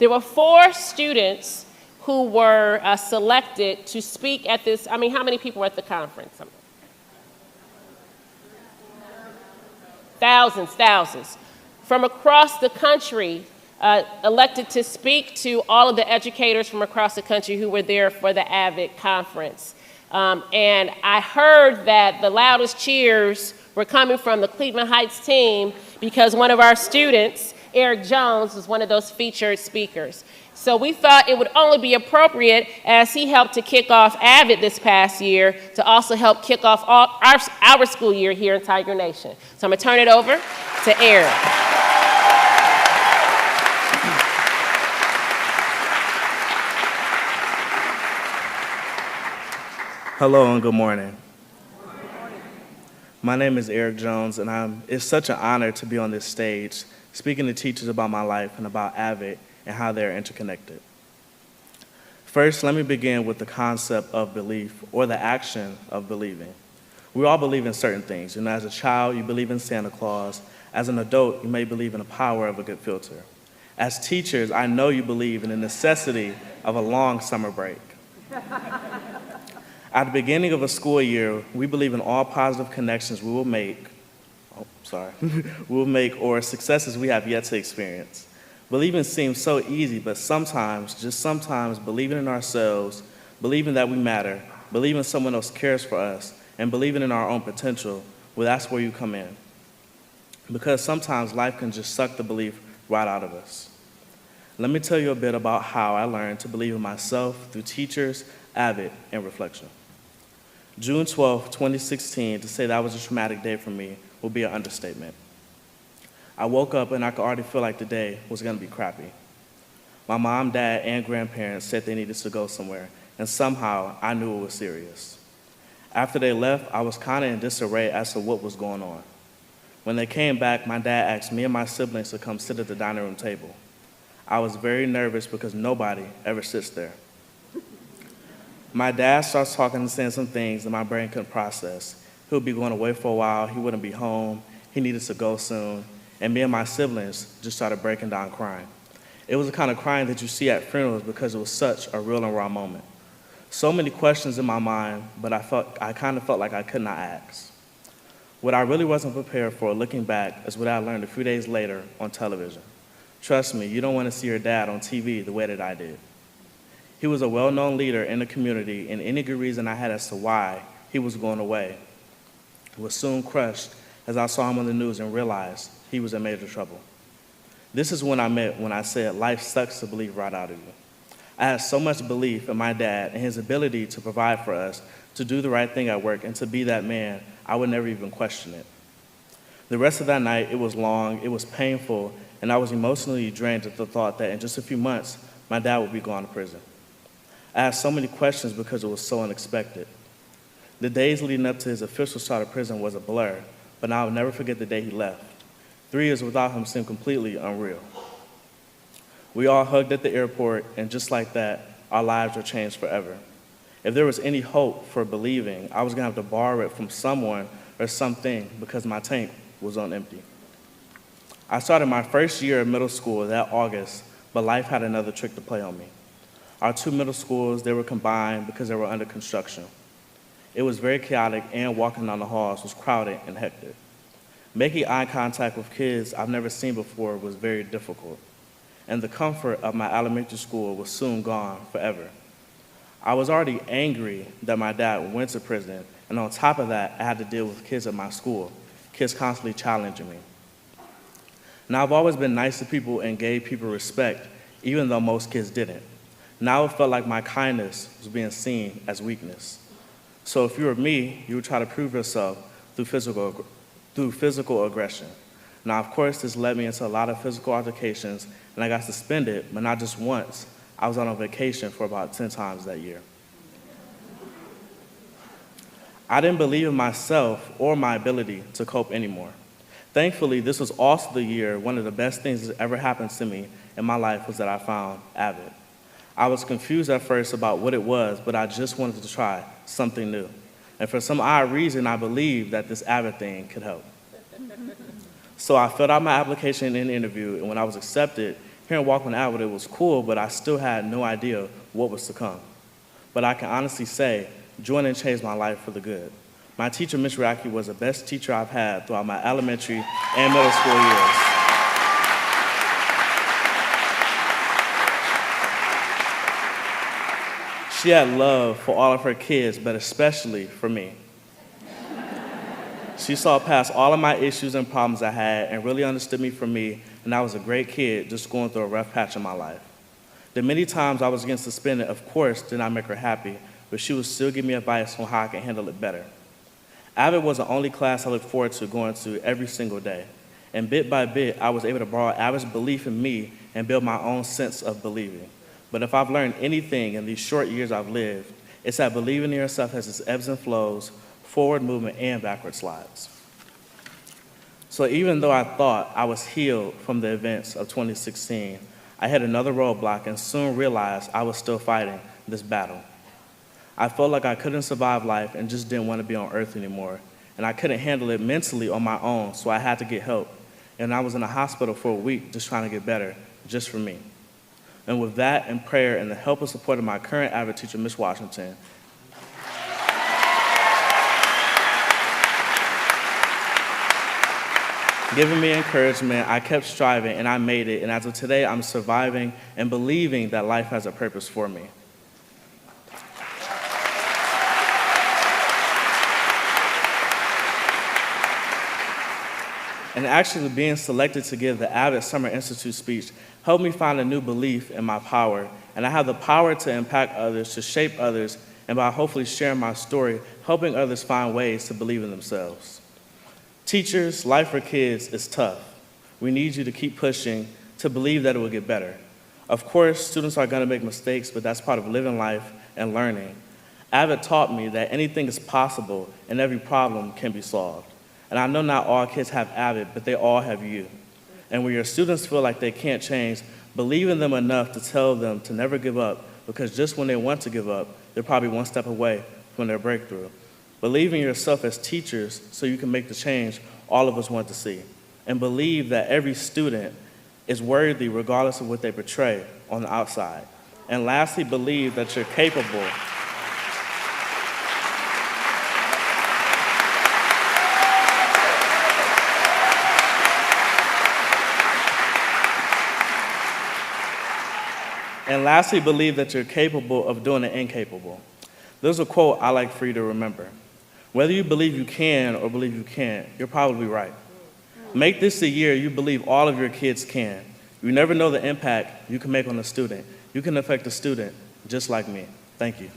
There were 4 students who were selected to speak at this. I mean, how many people were at the conference? Thousands. From across the country, elected to speak to all of the educators from across the country who were there for the AVID conference. And I heard that the loudest cheers were coming from the Cleveland Heights team because one of our students, Eric Jones, was one of those featured speakers. So we thought it would only be appropriate, as he helped to kick off AVID this past year, to also help kick off our school year here in Tiger Nation. So I'm going to turn it over to Eric. Hello and good morning. My name is Eric Jones, and it's such an honor to be on this stage speaking to teachers about my life and about AVID and how they're interconnected. First, let me begin with the concept of belief, or the action of believing. We all believe in certain things. As a child, you believe in Santa Claus. As an adult, you may believe in the power of a good filter. As teachers, I know you believe in the necessity of a long summer break. At the beginning of a school year, we believe in all positive connections we will make, or successes we have yet to experience. Believing seems so easy, but sometimes, just sometimes, believing in ourselves, believing that we matter, believing someone else cares for us, and believing in our own potential, well, that's where you come in. Because sometimes life can just suck the belief right out of us. Let me tell you a bit about how I learned to believe in myself through teachers, AVID, and reflection. June 12, 2016, to say that was a traumatic day for me would be an understatement. I woke up and I could already feel like the day was going to be crappy. My mom, dad, and grandparents said they needed to go somewhere, and somehow I knew it was serious. After they left, I was kind of in disarray as to what was going on. When they came back, my dad asked me and my siblings to come sit at the dining room table. I was very nervous because nobody ever sits there. My dad starts talking and saying some things that my brain couldn't process. He would be going away for a while, he wouldn't be home, he needed to go soon, and me and my siblings just started breaking down crying. It was the kind of crying that you see at funerals because it was such a real and raw moment. So many questions in my mind, but I kind of felt like I could not ask. What I really wasn't prepared for, looking back, is what I learned a few days later on television. Trust me, you don't want to see your dad on TV the way that I did. He was a well-known leader in the community, and any good reason I had as to why he was going away was soon crushed as I saw him on the news and realized he was in major trouble. This is when I meant when I said life sucks to believe right out of you. I had so much belief in my dad and his ability to provide for us, to do the right thing at work, and to be that man, I would never even question it. The rest of that night, it was long, it was painful, and I was emotionally drained at the thought that in just a few months, my dad would be gone to prison. I asked so many questions because it was so unexpected. The days leading up to his official start of prison was a blur, but I'll never forget the day he left. 3 years without him seemed completely unreal. We all hugged at the airport, and just like that, our lives were changed forever. If there was any hope for believing, I was gonna have to borrow it from someone or something because my tank was on empty. I started my first year of middle school that August, but life had another trick to play on me. Our 2 middle schools, they were combined because they were under construction. It was very chaotic, and walking down the halls was crowded and hectic. Making eye contact with kids I've never seen before was very difficult, and the comfort of my elementary school was soon gone forever. I was already angry that my dad went to prison, and on top of that, I had to deal with kids at my school, kids constantly challenging me. Now, I've always been nice to people and gave people respect, even though most kids didn't. Now it felt like my kindness was being seen as weakness. So if you were me, you would try to prove yourself through physical aggression. Now, of course, this led me into a lot of physical altercations, and I got suspended, but not just once. I was on a vacation for about 10 times that year. I didn't believe in myself or my ability to cope anymore. Thankfully, this was also the year one of the best things that ever happened to me in my life was that I found AVID. I was confused at first about what it was, but I just wanted to try something new. And for some odd reason, I believed that this AVID thing could help. So I filled out my application and interview, and when I was accepted, Here in Walkman Abbott, it was cool, but I still had no idea what was to come. But I can honestly say, joining changed my life for the good. My teacher, Ms. Raki, was the best teacher I've had throughout my elementary and middle school years. She had love for all of her kids, but especially for me. She saw past all of my issues and problems I had and really understood me for me, and I was a great kid just going through a rough patch in my life. The many times I was getting suspended, of course, did not make her happy, but she would still give me advice on how I can handle it better. Abbott was the only class I looked forward to going to every single day, and bit by bit, I was able to borrow Abbott's belief in me and build my own sense of believing. But if I've learned anything in these short years I've lived, it's that believing in yourself has its ebbs and flows, forward movement, and backward slides. So even though I thought I was healed from the events of 2016, I hit another roadblock and soon realized I was still fighting this battle. I felt like I couldn't survive life and just didn't want to be on earth anymore, and I couldn't handle it mentally on my own, so I had to get help. And I was in the hospital for a week just trying to get better, just for me. And with that and prayer and the help and support of my current Abbott teacher, Ms. Washington, giving me encouragement, I kept striving and I made it. And as of today, I'm surviving and believing that life has a purpose for me. And actually being selected to give the Abbott Summer Institute speech helped me find a new belief in my power. And I have the power to impact others, to shape others, and by hopefully sharing my story, helping others find ways to believe in themselves. Teachers, life for kids is tough. We need you to keep pushing, to believe that it will get better. Of course, students are gonna make mistakes, but that's part of living life and learning. Abbott taught me that anything is possible and every problem can be solved. And I know not all kids have Abbott, but they all have you. And when your students feel like they can't change, believe in them enough to tell them to never give up, because just when they want to give up, they're probably one step away from their breakthrough. Believe in yourself as teachers so you can make the change all of us want to see. And believe that every student is worthy regardless of what they portray on the outside. And lastly, believe that you're capable. And lastly, believe that you're capable of doing the incapable. There's a quote I like for you to remember. Whether you believe you can or believe you can't, you're probably right. Make this the year you believe all of your kids can. You never know the impact you can make on a student. You can affect a student just like me. Thank you.